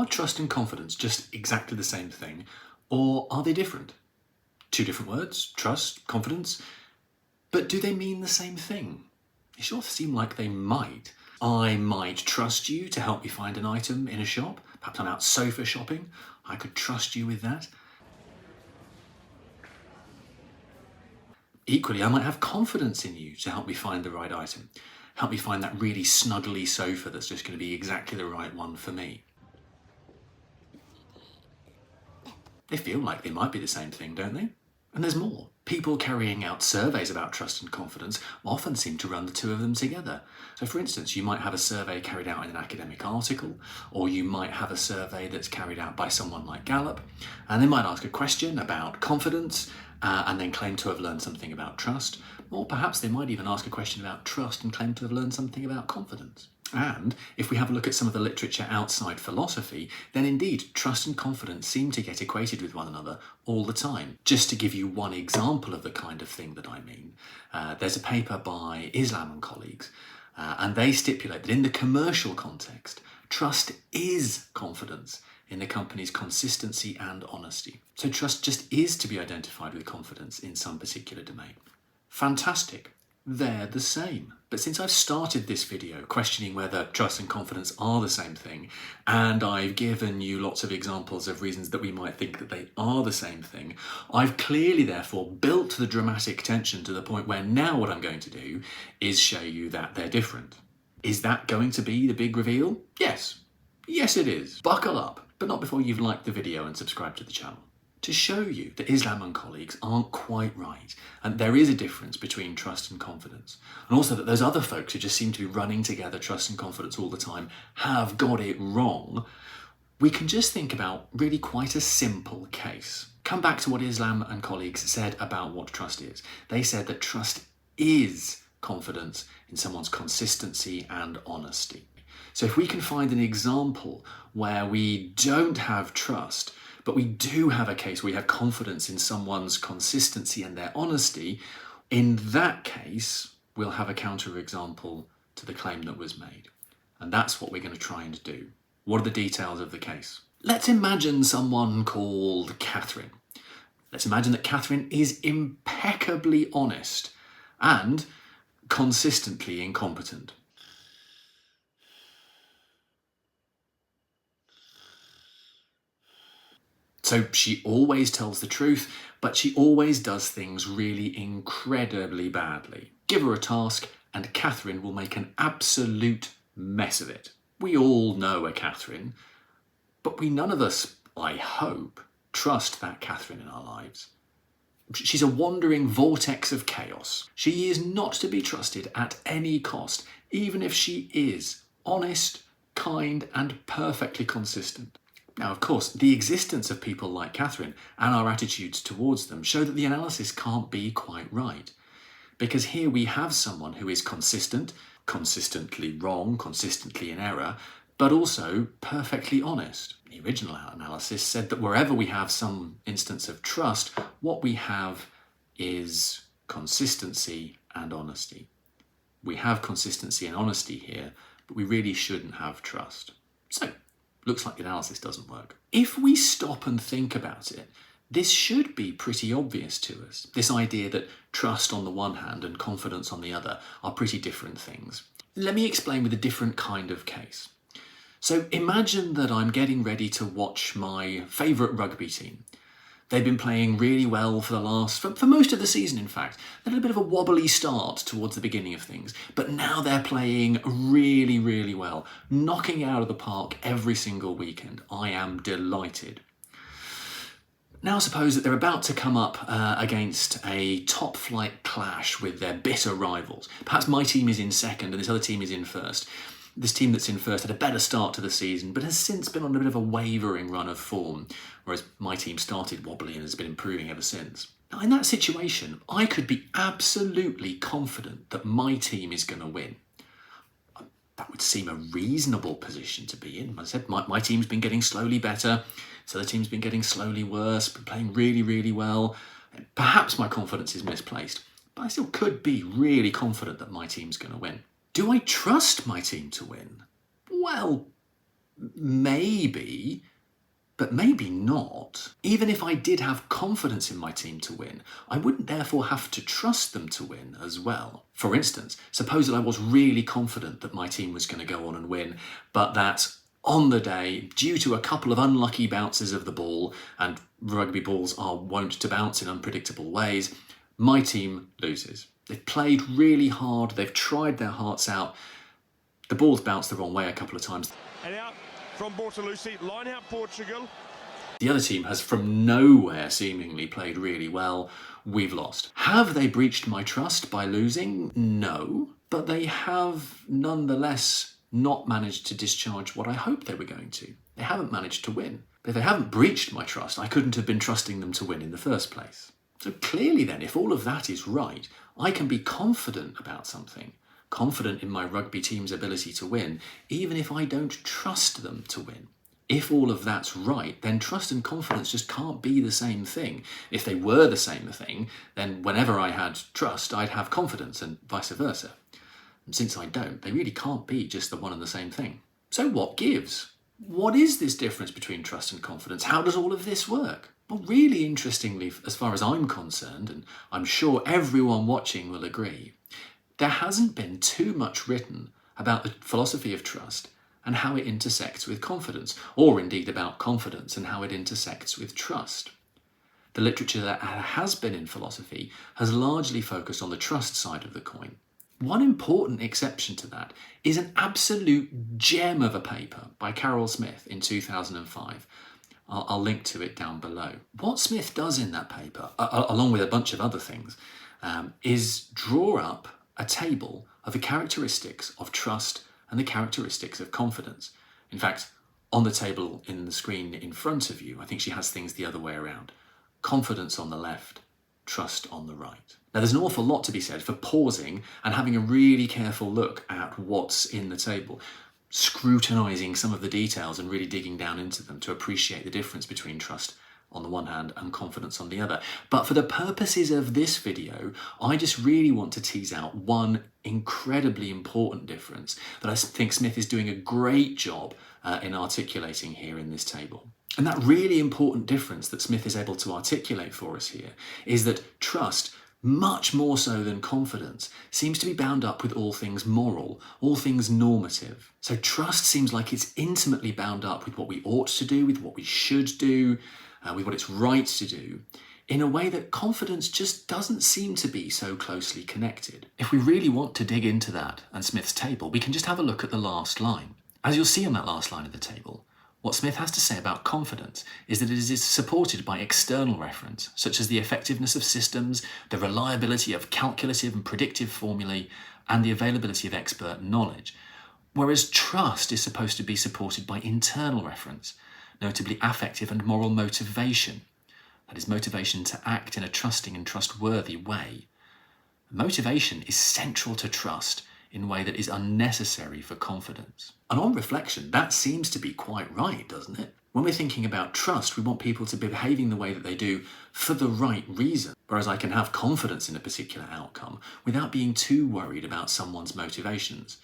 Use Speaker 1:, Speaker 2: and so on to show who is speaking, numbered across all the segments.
Speaker 1: Are trust and confidence just exactly the same thing, or are they different? Two different words, trust, confidence, but do they mean the same thing? They sure seem like they might. I might trust you to help me find an item in a shop. Perhaps I'm out sofa shopping. I could trust you with that. Equally, I might have confidence in you to help me find the right item. Help me find that really snuggly sofa that's just going to be exactly the right one for me. They feel like they might be the same thing, don't they? And there's more. People carrying out surveys about trust and confidence often seem to run the two of them together. So for instance, you might have a survey carried out in an academic article, or you might have a survey that's carried out by someone like Gallup, and they might ask a question about confidence and then claim to have learned something about trust, or perhaps they might even ask a question about trust and claim to have learned something about confidence. And if we have a look at some of the literature outside philosophy, then indeed trust and confidence seem to get equated with one another all the time. Just to give you one example of the kind of thing that I mean, there's a paper by Islam and colleagues, and they stipulate that in the commercial context, trust is confidence in the company's consistency and honesty. So trust just is to be identified with confidence in some particular domain. Fantastic. They're the same. But since I've started this video questioning whether trust and confidence are the same thing, and I've given you lots of examples of reasons that we might think that they are the same thing, I've clearly therefore built the dramatic tension to the point where now what I'm going to do is show you that they're different. Is that going to be the big reveal? Yes. Yes it is. Buckle up, but not before you've liked the video and subscribed to the channel. To show you that Islam and colleagues aren't quite right, and there is a difference between trust and confidence, and also that those other folks who just seem to be running together trust and confidence all the time have got it wrong, we can just think about really quite a simple case. Come back to what Islam and colleagues said about what trust is. They said that trust is confidence in someone's consistency and honesty. So if we can find an example where we don't have trust, but we do have a case where we have confidence in someone's consistency and their honesty, in that case, we'll have a counterexample to the claim that was made. And that's what we're going to try and do. What are the details of the case? Let's imagine someone called Catherine. Let's imagine that Catherine is impeccably honest and consistently incompetent. So she always tells the truth, but she always does things really incredibly badly. Give her a task and Catherine will make an absolute mess of it. We all know a Catherine, but none of us, I hope, trust that Catherine in our lives. She's a wandering vortex of chaos. She is not to be trusted at any cost, even if she is honest, kind, and perfectly consistent. Now, of course, the existence of people like Catherine and our attitudes towards them show that the analysis can't be quite right. Because here we have someone who is consistent, consistently wrong, consistently in error, but also perfectly honest. The original analysis said that wherever we have some instance of trust, what we have is consistency and honesty. We have consistency and honesty here, but we really shouldn't have trust. So, looks like the analysis doesn't work. If we stop and think about it, this should be pretty obvious to us. This idea that trust on the one hand and confidence on the other are pretty different things. Let me explain with a different kind of case. So imagine that I'm getting ready to watch my favourite rugby team. They've been playing really well for most of the season, in fact. They had a bit of a wobbly start towards the beginning of things, but now they're playing really, really well, knocking out of the park every single weekend. I am delighted. Now suppose that they're about to come up against a top-flight clash with their bitter rivals. Perhaps my team is in second and this other team is in first. This team that's in first had a better start to the season, but has since been on a bit of a wavering run of form, whereas my team started wobbly and has been improving ever since. Now, in that situation, I could be absolutely confident that my team is going to win. That would seem a reasonable position to be in. As I said, my team's been getting slowly better, so the team's been getting slowly worse, been playing really, really well. Perhaps my confidence is misplaced, but I still could be really confident that my team's going to win. Do I trust my team to win? Well, maybe, But maybe not. Even if I did have confidence in my team to win, I wouldn't therefore have to trust them to win as well. For instance, suppose that I was really confident that my team was going to go on and win, but that on the day, due to a couple of unlucky bounces of the ball, and rugby balls are wont to bounce in unpredictable ways, my team loses. They've played really hard, they've tried their hearts out, the ball's bounced the wrong way a couple of times.
Speaker 2: And out from Bortolussi, line out Portugal.
Speaker 1: The other team has from nowhere seemingly played really well. We've lost. Have they breached my trust by losing? No. But they have nonetheless not managed to discharge what I hoped they were going to. They haven't managed to win. But if they haven't breached my trust, I couldn't have been trusting them to win in the first place. So clearly then, if all of that is right, I can be confident about something. Confident in my rugby team's ability to win, even if I don't trust them to win. If all of that's right, then trust and confidence just can't be the same thing. If they were the same thing, then whenever I had trust, I'd have confidence, and vice versa. And since I don't, they really can't be just the one and the same thing. So what gives? What is this difference between trust and confidence? How does all of this work? Well, really interestingly, as far as I'm concerned, and I'm sure everyone watching will agree, there hasn't been too much written about the philosophy of trust and how it intersects with confidence, or indeed about confidence and how it intersects with trust. The literature that has been in philosophy has largely focused on the trust side of the coin. One important exception to that is an absolute gem of a paper by Carol Smith in 2005. I'll link to it down below. What Smith does in that paper, along with a bunch of other things, is draw up a table of the characteristics of trust and the characteristics of confidence. In fact, on the table in the screen in front of you, I think she has things the other way around. Confidence on the left, trust on the right. Now, there's an awful lot to be said for pausing and having a really careful look at what's in the table, scrutinising some of the details and really digging down into them to appreciate the difference between trust on the one hand and confidence on the other. But for the purposes of this video, I just really want to tease out one incredibly important difference that I think Smith is doing a great job in articulating here in this table. And that really important difference that Smith is able to articulate for us here is that trust, much more so than confidence, seems to be bound up with all things moral, all things normative. So trust seems like it's intimately bound up with what we ought to do, with what we should do, with what it's right to do, in a way that confidence just doesn't seem to be so closely connected. If we really want to dig into that and Smith's table, we can just have a look at the last line. As you'll see on that last line of the table, what Smith has to say about confidence is that it is supported by external reference, such as the effectiveness of systems, the reliability of calculative and predictive formulae, and the availability of expert knowledge, whereas trust is supposed to be supported by internal reference, notably affective and moral motivation, that is, motivation to act in a trusting and trustworthy way. Motivation is central to trust in a way that is unnecessary for confidence. And on reflection, that seems to be quite right, doesn't it? When we're thinking about trust, we want people to be behaving the way that they do for the right reason, whereas I can have confidence in a particular outcome without being too worried about someone's motivations.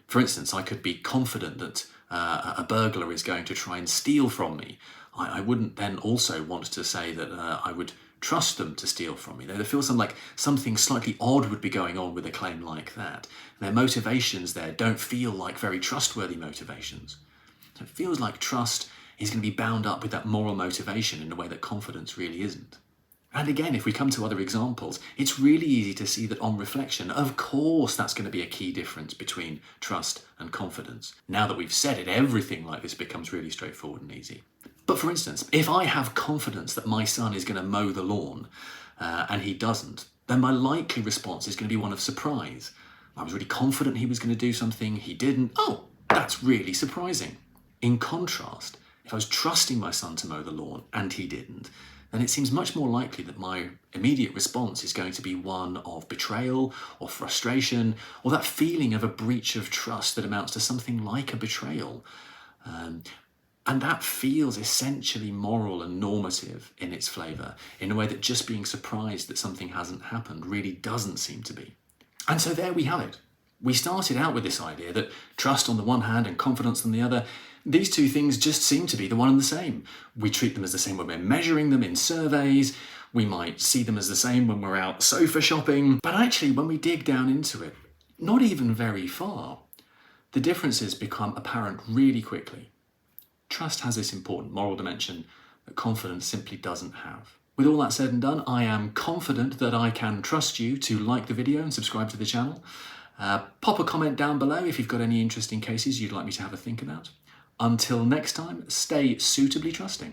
Speaker 1: For instance, I could be confident that a burglar is going to try and steal from me. I wouldn't then also want to say that I would trust them to steal from me. There feels like something slightly odd would be going on with a claim like that. Their motivations there don't feel like very trustworthy motivations. So it feels like trust is going to be bound up with that moral motivation in a way that confidence really isn't. And again, if we come to other examples, it's really easy to see that on reflection, of course, that's going to be a key difference between trust and confidence. Now that we've said it, everything like this becomes really straightforward and easy. But for instance, if I have confidence that my son is going to mow the lawn and he doesn't, then my likely response is going to be one of surprise. I was really confident he was going to do something, he didn't. Oh, that's really surprising. In contrast, if I was trusting my son to mow the lawn and he didn't, then it seems much more likely that my immediate response is going to be one of betrayal or frustration, or that feeling of a breach of trust that amounts to something like a betrayal. And that feels essentially moral and normative in its flavour, in a way that just being surprised that something hasn't happened really doesn't seem to be. And so there we have it. We started out with this idea that trust on the one hand and confidence on the other, These two things just seem to be the one and the same. We treat them as the same when we're measuring them in surveys. We might see them as the same when we're out sofa shopping. But actually, when we dig down into it, not even very far, the differences become apparent really quickly. Trust has this important moral dimension that confidence simply doesn't have. With all that said and done, I am confident that I can trust you to like the video and subscribe to the channel. Pop a comment down below if you've got any interesting cases you'd like me to have a think about. Until next time, stay suitably trusting.